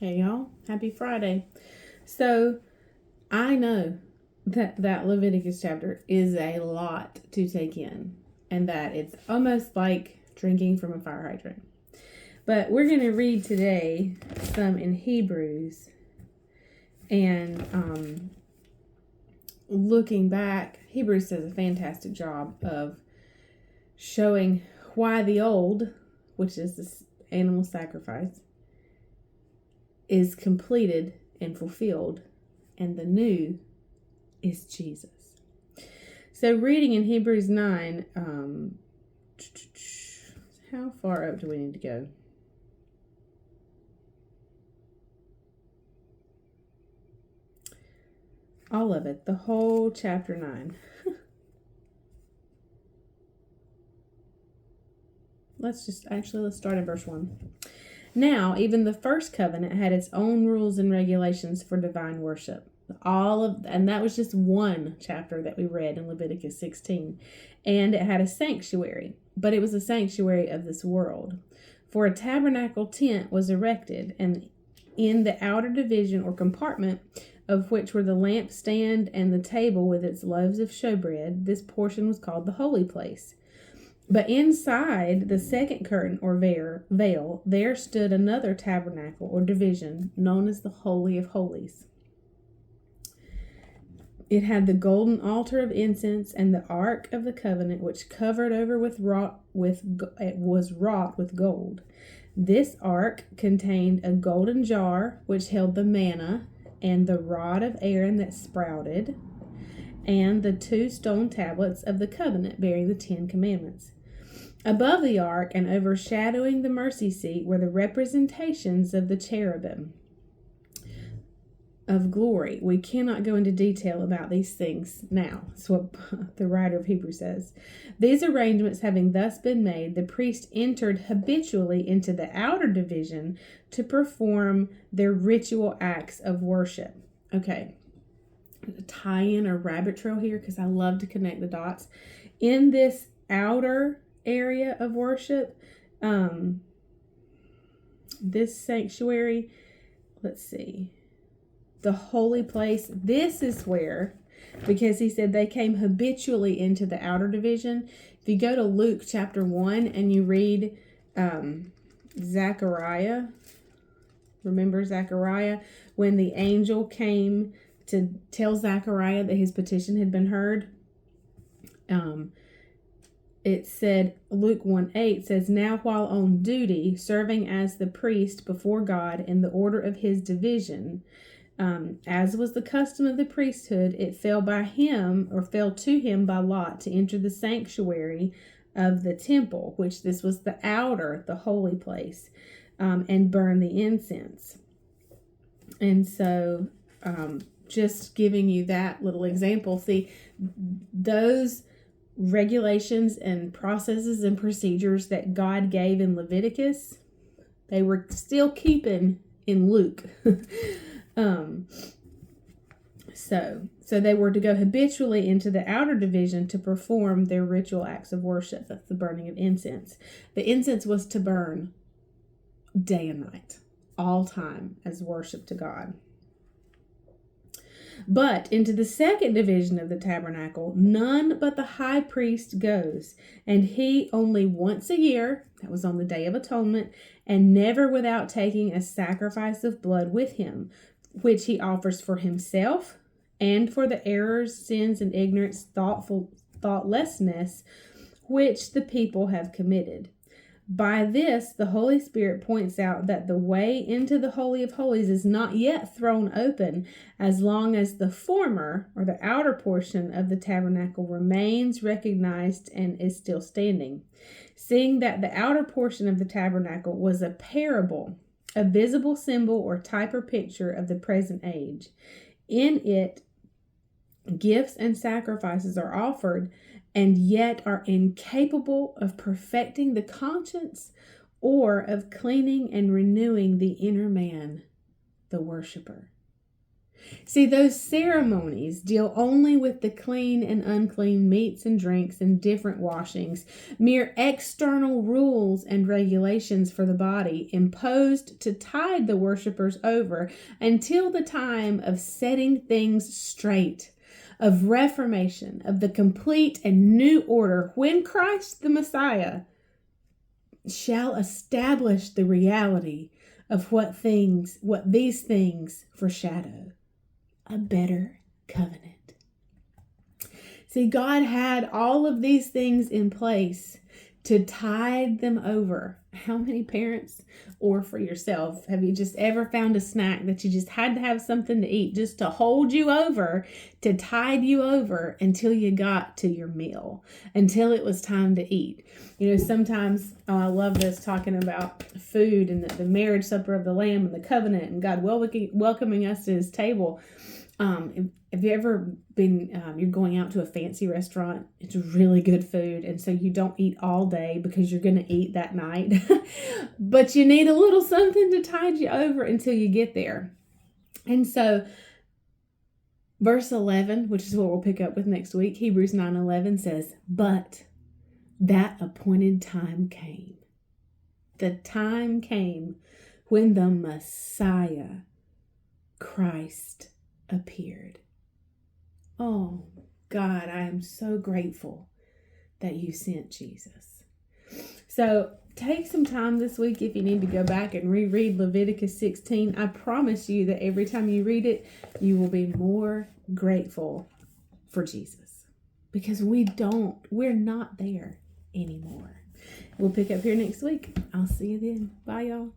Hey y'all, happy Friday. So I know that Leviticus chapter is a lot to take in and that it's almost like drinking from a fire hydrant. But we're going to read today some in Hebrews and looking back, Hebrews does a fantastic job of showing why the old, which is this animal sacrifice, is completed and fulfilled, and the new is Jesus. So reading in Hebrews 9, how far up do we need to go? All of it, the whole chapter 9. Let's start in verse 1. Now, even the first covenant had its own rules and regulations for divine worship. And that was just one chapter that we read in Leviticus 16. And it had a sanctuary, but it was a sanctuary of this world. For a tabernacle tent was erected, and in the outer division or compartment, of which were the lampstand and the table with its loaves of showbread, this portion was called the holy place. But inside the second curtain or veil, there stood another tabernacle or division known as the Holy of Holies. It had the golden altar of incense and the ark of the covenant, which covered over was wrought with gold. This ark contained a golden jar which held the manna and the rod of Aaron that sprouted, and the 2 stone tablets of the covenant bearing the 10 commandments. Above the ark and overshadowing the mercy seat were the representations of the cherubim of glory. We cannot go into detail about these things now. That's what the writer of Hebrews says. These arrangements having thus been made, the priest entered habitually into the outer division to perform their ritual acts of worship. Okay, tie in a rabbit trail here because I love to connect the dots. In this outer area of worship, this sanctuary, let's see, the holy place, this is where, because he said they came habitually into the outer division. If you go to Luke chapter 1 and you read Zechariah, remember Zechariah, when the angel came to tell Zechariah that his petition had been heard, it said, Luke 1:8 says, now while on duty, serving as the priest before God in the order of his division, as was the custom of the priesthood, it fell to him by lot to enter the sanctuary of the temple, which this was the outer, the holy place, and burn the incense. And so, just giving you that little example, see, those regulations and processes and procedures that God gave in Leviticus, they were still keeping in Luke. So they were to go habitually into the outer division to perform their ritual acts of worship. That's the burning of incense. The incense was to burn day and night, all time, as worship to God. But into the second division of the tabernacle, none but the high priest goes, and he only once a year, that was on the Day of Atonement, and never without taking a sacrifice of blood with him, which he offers for himself and for the errors, sins, and ignorance, thoughtlessness, which the people have committed. By this, the Holy Spirit points out that the way into the Holy of Holies is not yet thrown open as long as the former, or the outer portion of the tabernacle, remains recognized and is still standing. Seeing that the outer portion of the tabernacle was a parable, a visible symbol or type or picture of the present age. In it, gifts and sacrifices are offered, and yet are incapable of perfecting the conscience or of cleaning and renewing the inner man, the worshiper. See, those ceremonies deal only with the clean and unclean meats and drinks and different washings, mere external rules and regulations for the body imposed to tide the worshipers over until the time of setting things straight, of reformation, of the complete and new order when Christ the Messiah shall establish the reality of what these things foreshadow. A better covenant. See, God had all of these things in place to tide them over. How many parents, or for yourself, have you just ever found a snack that you just had to have something to eat just to hold you over, to tide you over until you got to your meal, until it was time to eat? Sometimes I love this, talking about food and the marriage supper of the Lamb and the covenant and God welcoming us to his table. Have you ever been, you're going out to a fancy restaurant, it's really good food, and so you don't eat all day because you're going to eat that night, but you need a little something to tide you over until you get there. And so verse 11, which is what we'll pick up with next week, Hebrews 9:11 says, but that appointed time came. The time came when the Messiah, Christ, appeared. Oh, God, I am so grateful that you sent Jesus. So take some time this week if you need to go back and reread Leviticus 16. I promise you that every time you read it, you will be more grateful for Jesus, because we're not there anymore. We'll pick up here next week. I'll see you then. Bye, y'all.